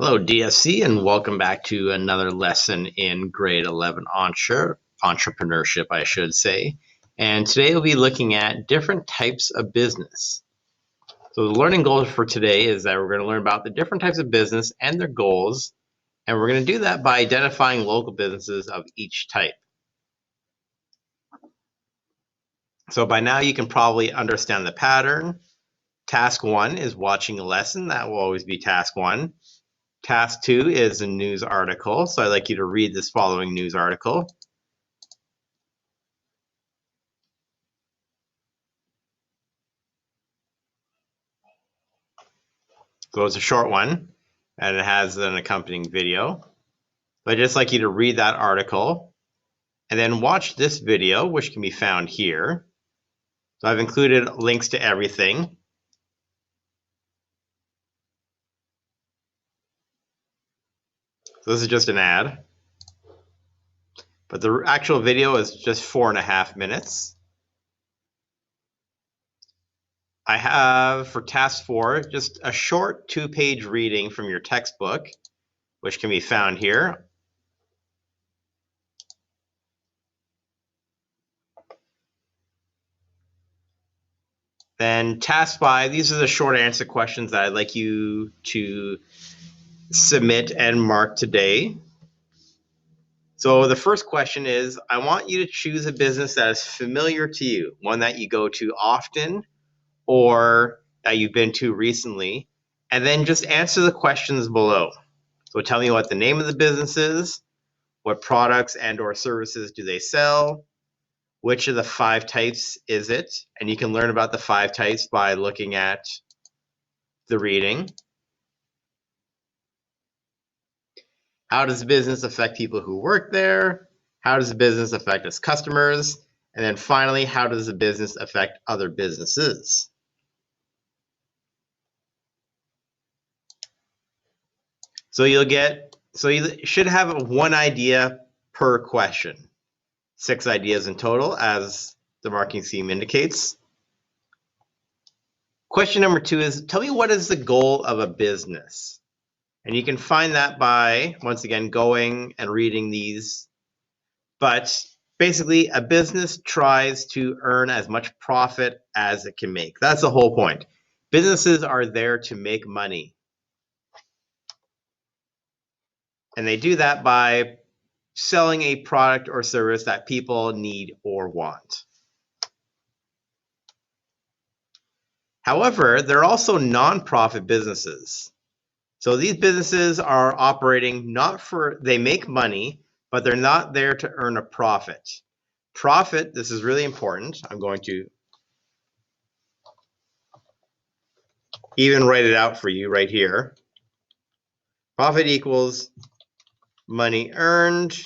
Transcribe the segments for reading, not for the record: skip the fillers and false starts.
Hello, DSC, and welcome back to another lesson in grade 11 entrepreneurship, I should say. And today we'll be looking at different types of business. So the learning goal for today is that we're going to learn about the different types of business and their goals, and we're going to do that by identifying local businesses of each type. So by now you can probably understand the pattern. Task 1 is watching a lesson. That will always be task 1. Task 2 is a news article, so I'd like you to read this following news article. So it's a short one, and it has an accompanying video. But I'd just like you to read that article, and then watch this video, which can be found here. So I've included links to everything. So this is just an ad. But the actual video is just 4.5 minutes. I have, for task 4, just a short 2-page reading from your textbook, which can be found here. Then task 5, these are the short answer questions that I'd like you to submit and mark today. So the first question is, I want you to choose a business that is familiar to you, one that you go to often or that you've been to recently, and then just answer the questions below. So tell me what the name of the business is, what products and or services do they sell, which of the 5 types is it, and you can learn about the 5 types by looking at the reading. How does the business affect people who work there? How does the business affect its customers? And then finally, how does the business affect other businesses? So you should have 1 idea per question. 6 ideas in total, as the marking scheme indicates. Question number 2 is, tell me what is the goal of a business? And you can find that by, once again, going and reading these. But basically, a business tries to earn as much profit as it can make. That's the whole point. Businesses are there to make money. And they do that by selling a product or service that people need or want. However, there are also nonprofit businesses. So these businesses are operating they make money, but they're not there to earn a profit. Profit, this is really important. I'm going to even write it out for you right here. Profit equals money earned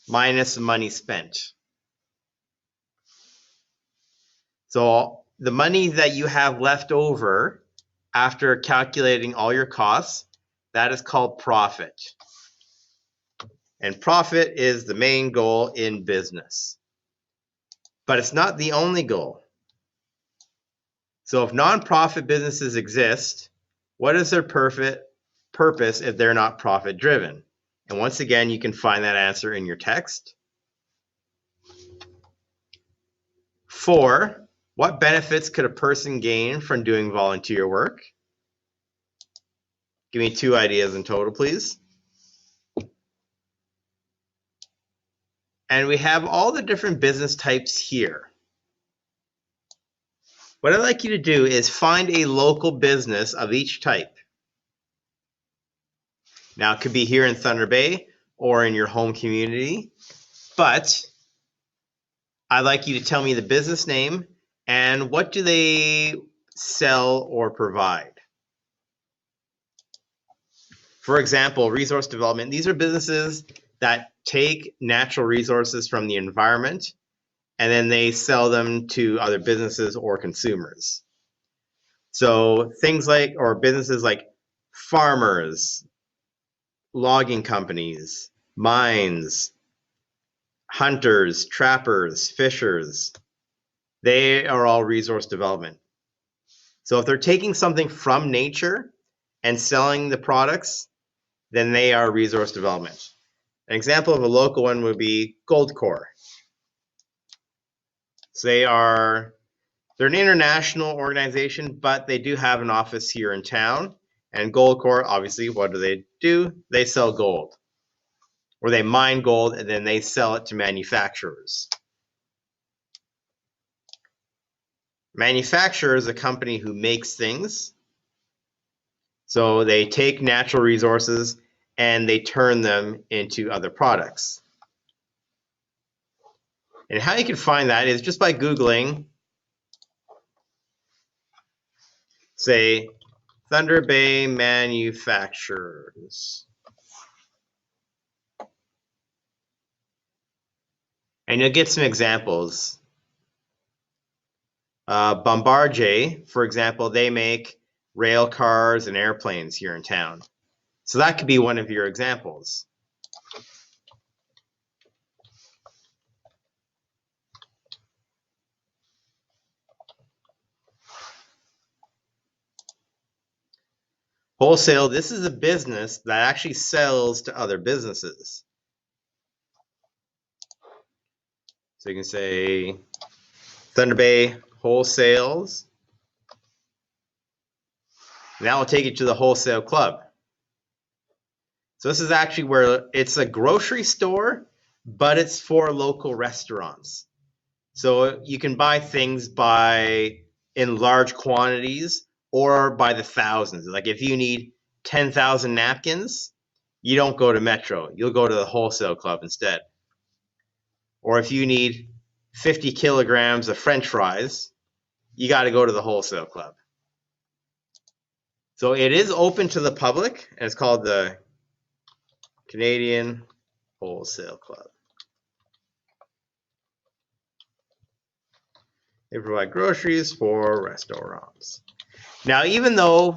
minus money spent. So the money that you have left over after calculating all your costs, that is called profit. And profit is the main goal in business. But it's not the only goal. So if nonprofit businesses exist, what is their purpose if they're not profit driven? And once again, you can find that answer in your text. 4, what benefits could a person gain from doing volunteer work? Give me 2 ideas in total, please. And we have all the different business types here. What I'd like you to do is find a local business of each type. Now, it could be here in Thunder Bay or in your home community, but I'd like you to tell me the business name and what do they sell or provide. For example, resource development. These are businesses that take natural resources from the environment and then they sell them to other businesses or consumers. So things like, or businesses like farmers, logging companies, mines, hunters, trappers, fishers, they are all resource development. So if they're taking something from nature and selling the products, then they are resource development. An example of a local one would be Goldcore. So they're an international organization, but they do have an office here in town. And Goldcore, obviously, what do? They sell gold. Or they mine gold and then they sell it to manufacturers. Manufacturer is a company who makes things. So they take natural resources and they turn them into other products. And how you can find that is just by Googling, say, Thunder Bay manufacturers. And you'll get some examples. Bombardier, for example, they make rail cars and airplanes here in town. So that could be one of your examples. Wholesale, this is a business that actually sells to other businesses. So you can say Thunder Bay Wholesales. That will take you to the wholesale club. So this is actually where it's a grocery store, but it's for local restaurants. So you can buy things in large quantities or by the thousands. Like if you need 10,000 napkins, you don't go to Metro. You'll go to the wholesale club instead. Or if you need 50 kilograms of French fries, you got to go to the wholesale club. So it is open to the public, and it's called the Canadian Wholesale Club. They provide groceries for restaurants. Now, even though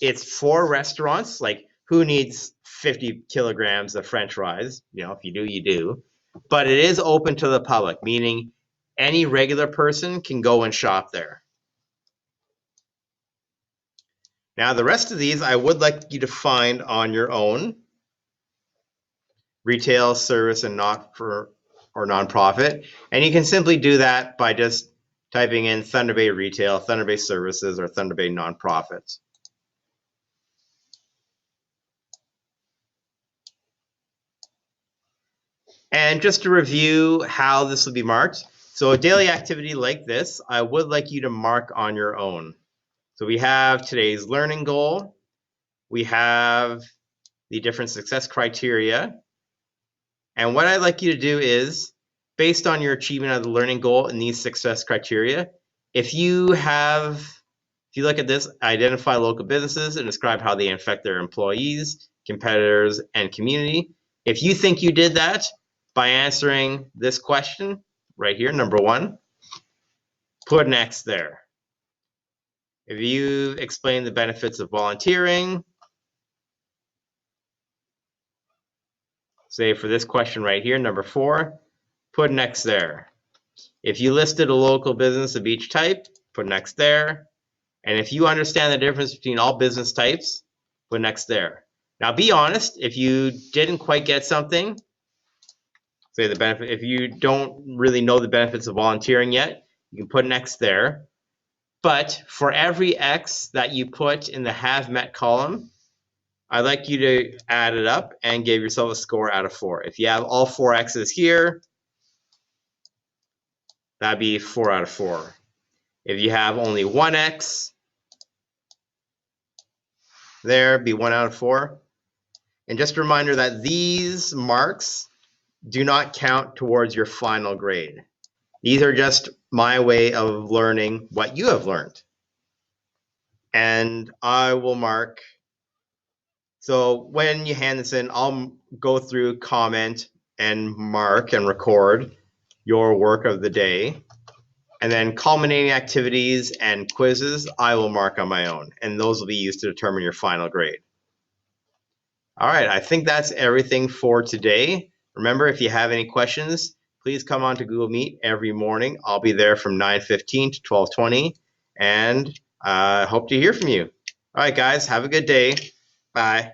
it's for restaurants, like who needs 50 kilograms of French fries? You know, if you do, you do. But it is open to the public, meaning any regular person can go and shop there. Now, the rest of these I would like you to find on your own. Retail, service, and nonprofit. And you can simply do that by just typing in Thunder Bay Retail, Thunder Bay Services, or Thunder Bay Nonprofits. And just to review how this will be marked. So a daily activity like this, I would like you to mark on your own. So we have today's learning goal. We have the different success criteria. And what I'd like you to do is, based on your achievement of the learning goal and these success criteria, if you look at this, identify local businesses and describe how they affect their employees, competitors, and community. If you think you did that by answering this question right here, number 1, put an X there. If you explain the benefits of volunteering, say for this question right here, number 4, put an X there. If you listed a local business of each type, put an X there. And if you understand the difference between all business types, put an X there. Now be honest, if you didn't quite get something, say the benefit, if you don't really know the benefits of volunteering yet, you can put an X there. But for every X that you put in the have met column, I'd like you to add it up and give yourself a score out of 4. If you have all 4 X's here, that'd be 4 out of 4. If you have only 1 X, there, be 1 out of 4. And just a reminder that these marks do not count towards your final grade. These are just my way of learning what you have learned. And I will mark. So when you hand this in, I'll go through, comment, and mark and record your work of the day. And then culminating activities and quizzes, I will mark on my own. And those will be used to determine your final grade. All right, I think that's everything for today. Remember, if you have any questions, please come on to Google Meet every morning. I'll be there from 9:15 to 12:20. And Hope to hear from you. All right, guys, have a good day. Bye.